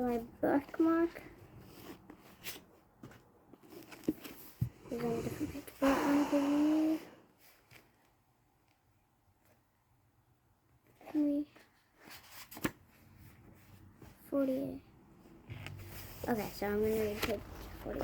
to my bookmark. There's on a different page, but I believe 48. Okay, so I'm going to read page 48.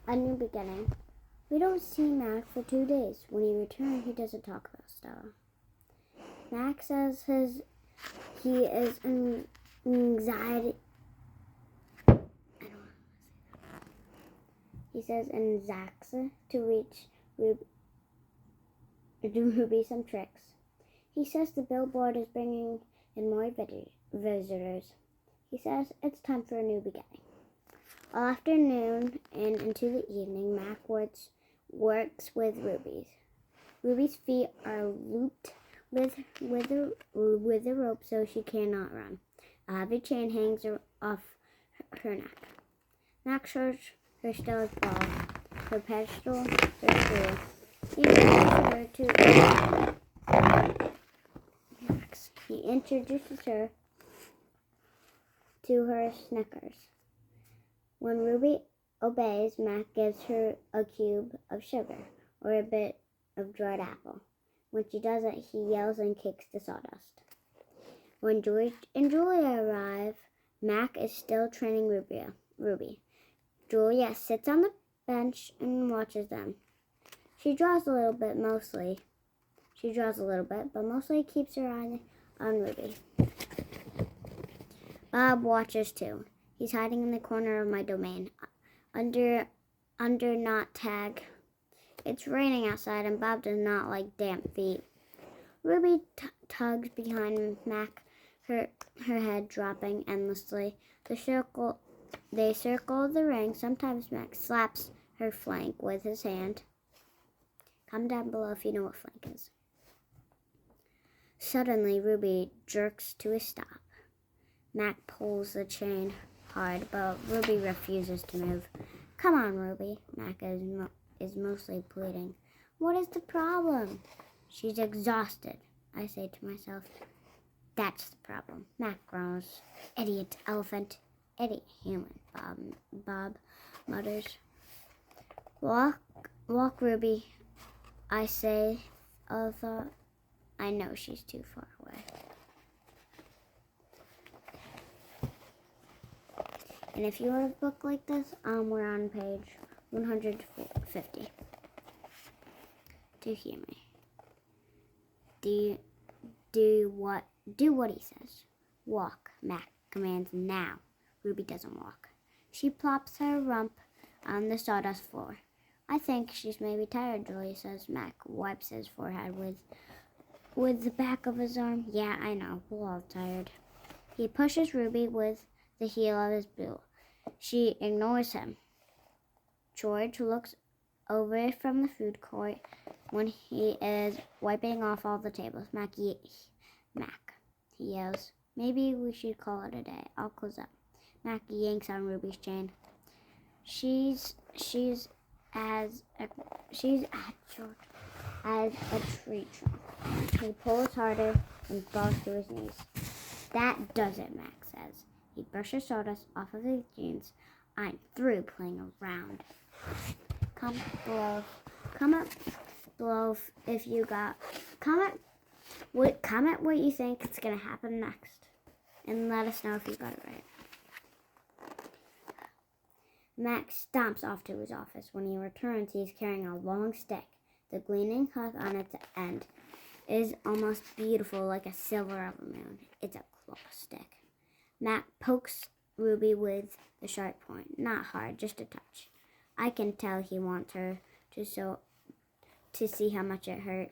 A new beginning. We don't see Mac for 2 days. When he returns, he doesn't talk about Stella. Mac says he is anxiety. He says anxiety to reach Ruby some tricks. He says the billboard is bringing in more visitors. He says it's time for a new beginning. All afternoon and into the evening, Mac works with Ruby's. Ruby's feet are looped with a rope so she cannot run. A heavy chain hangs off her neck. Mac shows her Stella's ball, her pedestal, her stool. He introduces her to her Snickers. When Ruby obeys, Mac gives her a cube of sugar or a bit of dried apple. When she doesn't, he yells and kicks the sawdust. When George and Julia arrive, Mac is still training Ruby. Julia sits on the bench and watches them. She draws a little bit, but mostly keeps her eye on Ruby. Bob watches too. He's hiding in the corner of my domain, under not tag. It's raining outside, and Bob does not like damp feet. Ruby tugs behind Mac, her head dropping endlessly. They circle the ring. Sometimes Mac slaps her flank with his hand. Comment down below if you know what flank is. Suddenly, Ruby jerks to a stop. Mac pulls the chain hard, but Ruby refuses to move. Come on, Ruby. Mac is mostly pleading. What is the problem? She's exhausted, I say to myself. That's the problem. Mac groans. Idiot elephant. Idiot human, Bob mutters. Walk, Ruby, I say, although I know she's too far away. And if you want a book like this, we're on page 150. Do hear me. Do what he says. Walk, Mac commands now. Ruby doesn't walk. She plops her rump on the sawdust floor. I think she's maybe tired, Julia says. Mac wipes his forehead with the back of his arm. Yeah, I know, we're all tired. He pushes Ruby with the heel of his boot. She ignores him. George looks over from the food court when he is wiping off all the tables. Mac, he yells. Maybe we should call it a day. I'll close up. Mac yanks on Ruby's chain. She's as a tree trunk. He pulls harder and falls to his knees. That does it, Mac says. He brushes sawdust off of his jeans. I'm through playing around. Comment below if you got comment what you think is gonna happen next, and let us know if you got it right. Max stomps off to his office. When he returns, he is carrying a long stick. The gleaming hook on its end is almost beautiful, like a silver of a moon. It's a claw stick. Mac pokes Ruby with the sharp point. Not hard, just a touch. I can tell he wants her to see how much it hurt.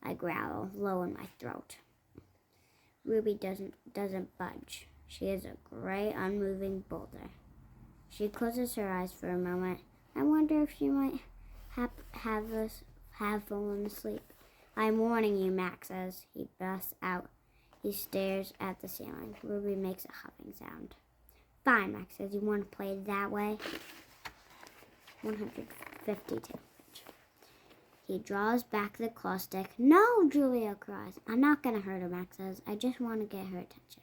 I growl, low in my throat. Ruby doesn't budge. She is a gray, unmoving boulder. She closes her eyes for a moment. I wonder if she might have fallen asleep. I'm warning you, Max says. He busts out. He stares at the ceiling. Ruby makes a huffing sound. Fine, Max says. You want to play it that way? 152. He draws back the claw stick. No, Julia cries. I'm not going to hurt her, Max says. I just want to get her attention.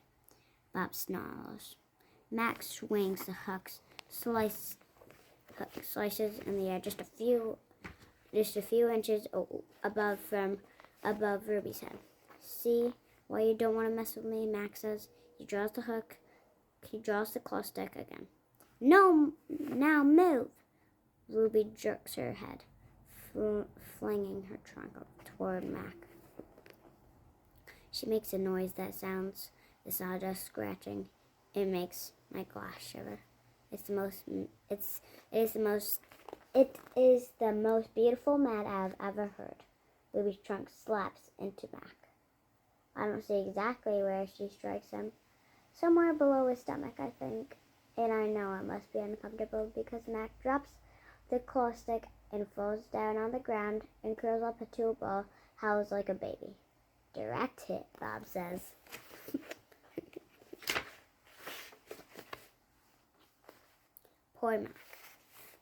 Bob snarls. Max swings the hook slices in the air just a few inches above Ruby's head. See why you don't want to mess with me, Max says. He draws the claw stick again. No, now move! Ruby jerks her head, flinging her trunk toward Mac. She makes a noise that sounds the sawdust scratching. It makes my glass shiver. It is the most beautiful mat I've ever heard. Ruby's trunk slaps into Mac. I don't see exactly where she strikes him. Somewhere below his stomach, I think. And I know it must be uncomfortable because Mac drops the claw stick and falls down on the ground and curls up into a ball, howls like a baby. Direct hit, Bob says. Poor Mac.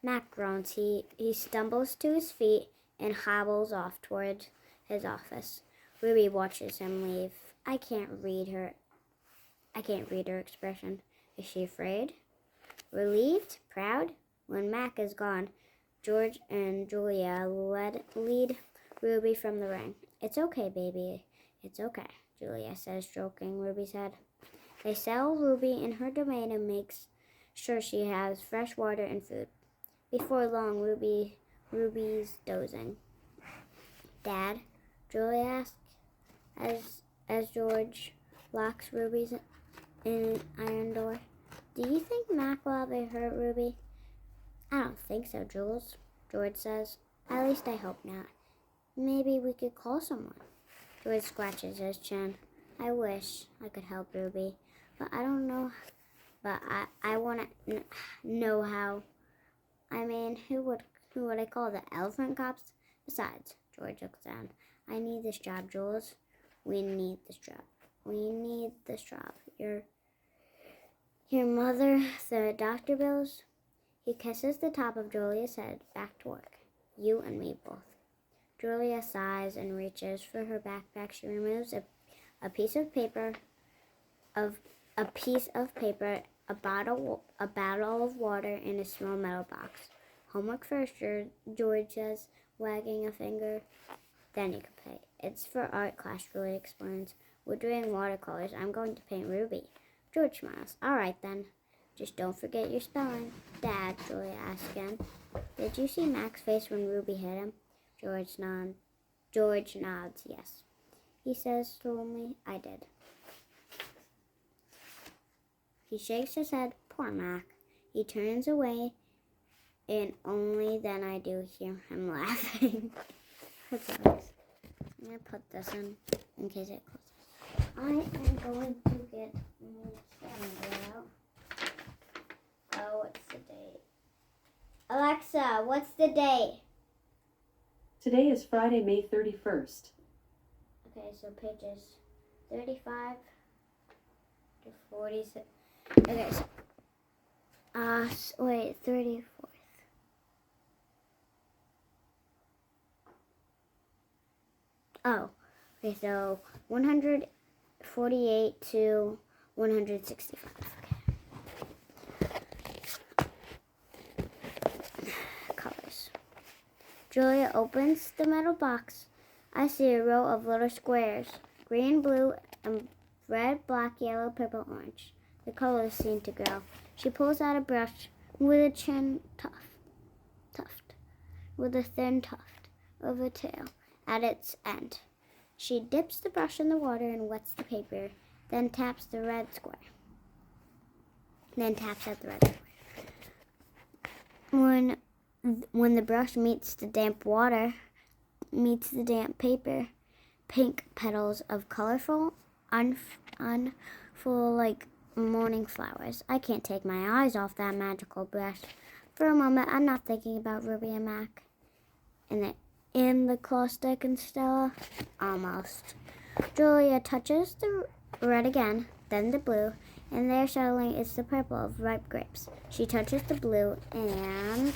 Mac groans. He stumbles to his feet and hobbles off toward his office. Ruby watches him leave. I can't read her expression. Is she afraid? Relieved? Proud? When Mac is gone, George and Julia lead Ruby from the ring. It's okay, baby. It's okay, Julia says, stroking Ruby's head. They settle Ruby in her domain and makes sure she has fresh water and food. Before long, Ruby's dozing. Dad? Julia asks as George locks Ruby's iron door. Do you think Mac will ever hurt Ruby? I don't think so, Jules, George says. At least I hope not. Maybe we could call someone. George scratches his chin. I wish I could help Ruby, but I don't know. But I want to know how. I mean, who would I call? The elephant cops? Besides, George looks down. I need this job, Jules. We need this job. We need this job. Your mother, the doctor bills? He kisses the top of Julia's head. Back to work. You and me both. Julia sighs and reaches for her backpack. She removes a piece of paper, a bottle of water, and a small metal box. Homework first, George says, wagging a finger. Then you can pay. It's for art class, Julia explains. We're doing watercolors. I'm going to paint Ruby. George smiles. All right, then. Just don't forget your spelling. Dad, Julia asks again. Did you see Mac's face when Ruby hit him? George nods, yes. He says slowly, I did. He shakes his head. Poor Mac. He turns away, and only then I do hear him laughing. What's nice? I'm going to put this in case it closes. I am going to get my calendar out. Oh, what's the date? Alexa, what's the date? Today is Friday, May 31st. Okay, so pages 35 to 46. Okay, so, wait, 34th. Oh, okay, so 148 to 165. Okay. Colors. Julia opens the metal box. I see a row of little squares, green, blue, and red, black, yellow, purple, orange. The colors seem to grow. She pulls out a brush with a with a thin tuft of a tail at its end. She dips the brush in the water and wets the paper, then taps the red square. Then taps at the red square. When the brush meets the damp paper, pink petals of colorful unfold like morning flowers. I can't take my eyes off that magical brush. For a moment, I'm not thinking about Ruby and Mac. In the claw stick and Stella? Almost. Julia touches the red again, then the blue, and there suddenly is the purple of ripe grapes. She touches the blue, and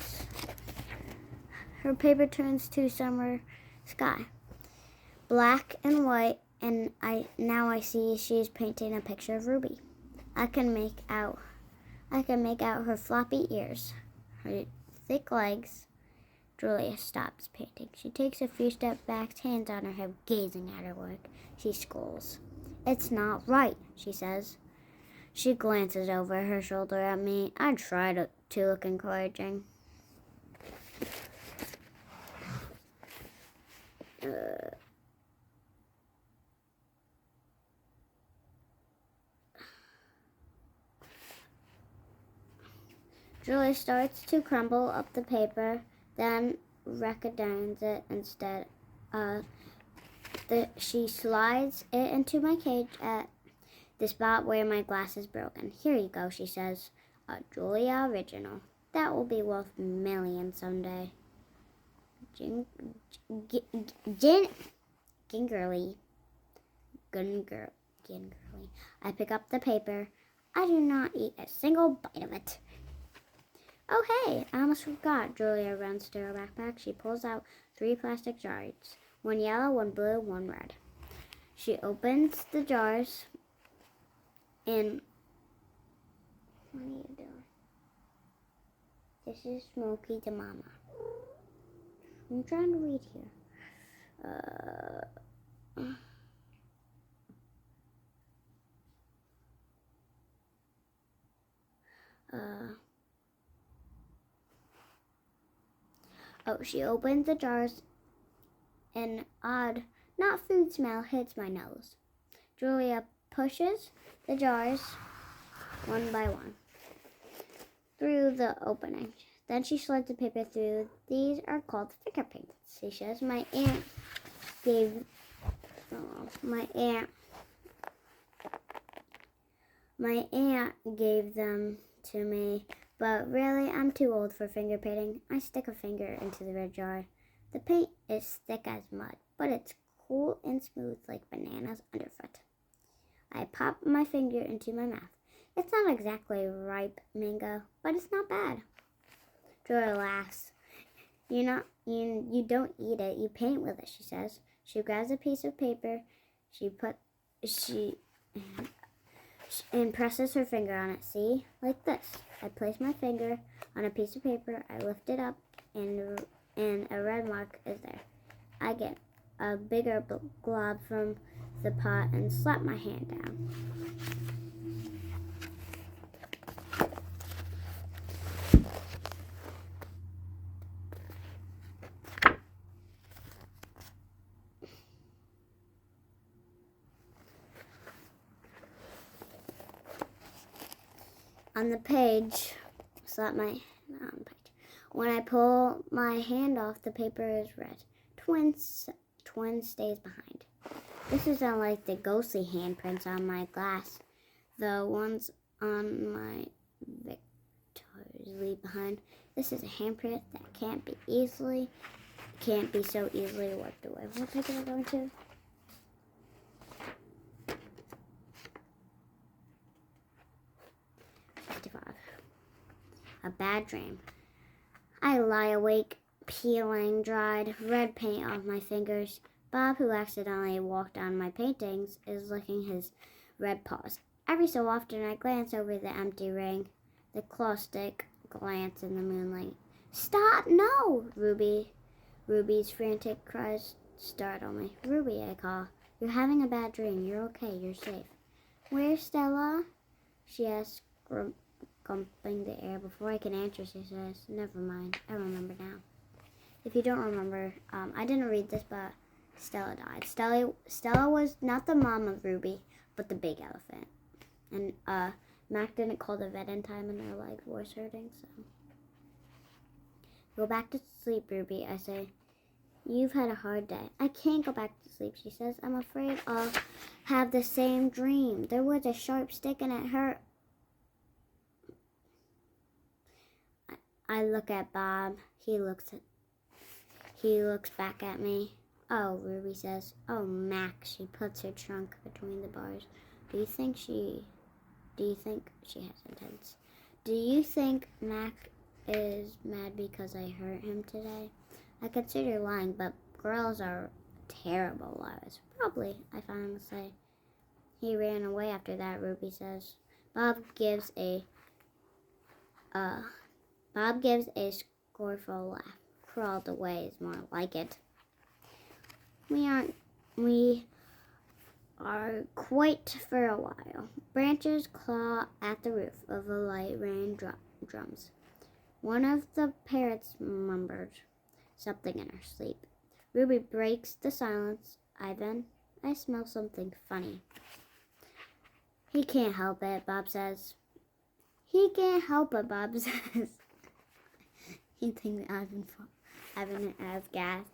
her paper turns to summer sky. Black and white, and now I see she is painting a picture of Ruby. I can make out her floppy ears, her thick legs. Julia stops painting. She takes a few steps back, hands on her hip, gazing at her work. She scolds. "It's not right," she says. She glances over her shoulder at me. I try to look encouraging. Julie starts to crumble up the paper, then recognizes it instead. She slides it into my cage at the spot where my glass is broken. "Here you go," she says. "A Julia original. That will be worth millions someday." Gingerly. I pick up the paper. I do not eat a single bite of it. "Oh, hey, I almost forgot." Julia runs to her backpack. She pulls out 3 plastic jars. 1 yellow, 1 blue, 1 red. She opens the jars and... What are you doing? This is Smokey the mama. I'm trying to read here. She opens the jars. An odd, not food smell hits my nose. Julia pushes the jars one by one through the opening. Then she slides the paper through. "These are called finger paints," she says. My aunt gave them to me, but really I'm too old for finger painting. I stick a finger into the red jar. The paint is thick as mud, but it's cool and smooth like bananas underfoot. I pop my finger into my mouth. It's not exactly ripe mango, but it's not bad. Julia laughs. You don't eat it, you paint with it," she says. She grabs a piece of paper. And presses her finger on it. "See? Like this." I place my finger on a piece of paper. I lift it up, and a red mark is there. I get a bigger glob from the pot and slap my hand down. On the page, when I pull my hand off, the paper is red. Twin stays behind. This is unlike the ghostly handprints on my glass. The ones on my Victor's leave behind. This is a handprint that can't be so easily wiped away. What page am I going to? A bad dream. I lie awake, peeling dried red paint off my fingers. Bob, who accidentally walked on my paintings, is licking his red paws. Every so often I glance over the empty ring. The claw stick glance in the moonlight. "Stop! No!" Ruby's frantic cries startle me. "Ruby," I call. "You're having a bad dream. You're okay. You're safe." "Where's Stella?" she asks, gumping the air. Before I can answer, she says, "Never mind. I remember now." If you don't remember, I didn't read this, but Stella died. Stella was not the mom of Ruby, but the big elephant. And Mac didn't call the vet in time, and her leg was hurting, so. "Go back to sleep, Ruby," I say. "You've had a hard day." "I can't go back to sleep," she says. "I'm afraid I'll have the same dream. There was a sharp stick and it hurt." I look at Bob. He looks back at me. "Oh," Ruby says. "Oh, Mac." She puts her trunk between the bars. Do you think she hesitates. "Do you think Mac is mad because I hurt him today?" I consider lying, but girls are terrible liars. "Probably," I finally say. "He ran away after that," Ruby says. Bob gives a scornful laugh. Crawled away is more like it. We are quite for a while. Branches claw at the roof of the light rain drums. One of the parrots murmured something in her sleep. Ruby breaks the silence. Ivan, I smell something funny. He can't help it, Bob says. He can't help it, Bob says. He thinks Ivan has gas.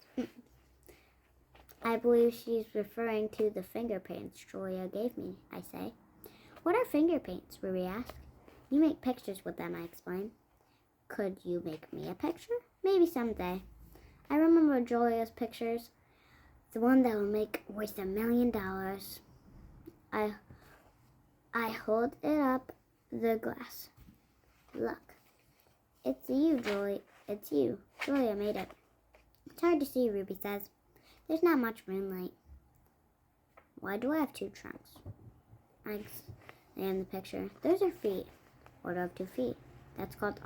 I believe she's referring to the finger paints Julia gave me, I say. What are finger paints? Ruby asks. You make pictures with them, I explain. Could you make me a picture? Maybe someday. I remember Julia's pictures. The one that will make worth $1 million. I hold it up the glass. Look. It's you, Julie. It's you. Julia made it. It's hard to see, Ruby says. There's not much moonlight. Why do I have 2 trunks? I examine the picture. Those are feet. What do I have 2 feet? That's called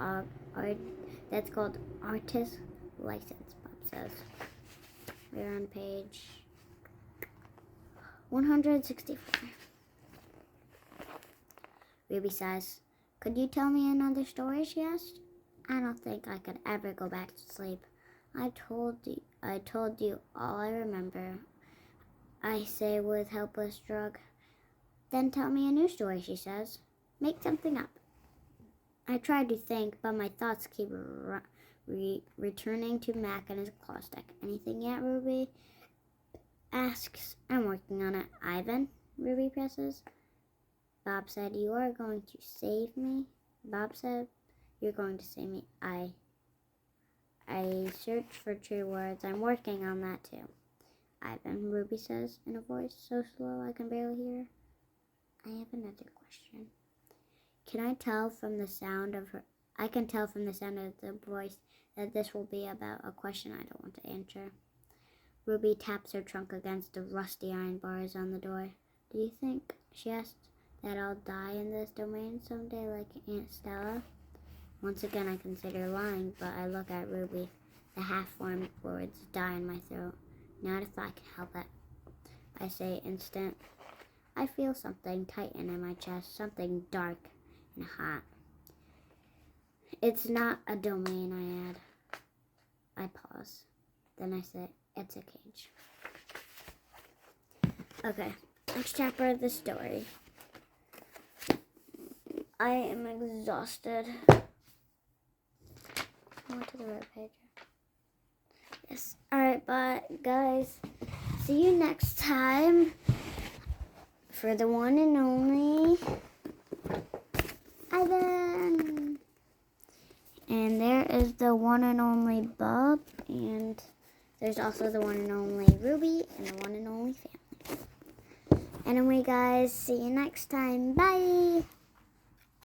artist license, Bob says. We're on page 164. Ruby says, could you tell me another story, she asked. I don't think I could ever go back to sleep. I told you all I remember, I say with helpless shrug. Then tell me a new story, she says. Make something up. I try to think, but my thoughts keep returning to Mac and his claw stick. Anything yet, Ruby asks. I'm working on it. Ivan, Ruby presses. Bob said, you are going to save me? Bob said, you're going to save me. I search for true words. I'm working on that too. Ivan, Ruby says in a voice so slow I can barely hear. I have another question. I can tell from the sound of the voice that this will be about a question I don't want to answer. Ruby taps her trunk against the rusty iron bars on the door. Do you think, she asked, that I'll die in this domain someday like Aunt Stella? Once again I consider lying, but I look at Ruby. The half-formed words die in my throat. Not if I can help it. I say instant. I feel something tighten in my chest, something dark and hot. It's not a domain, I add. I pause. Then I say, it's a cage. Okay, next chapter of the story. I am exhausted. I went to the right page. Yes. Alright, but guys, see you next time for the one and only Ivan. And there is the one and only Bob, and there's also the one and only Ruby and the one and only family. Anyway, guys, see you next time. Bye.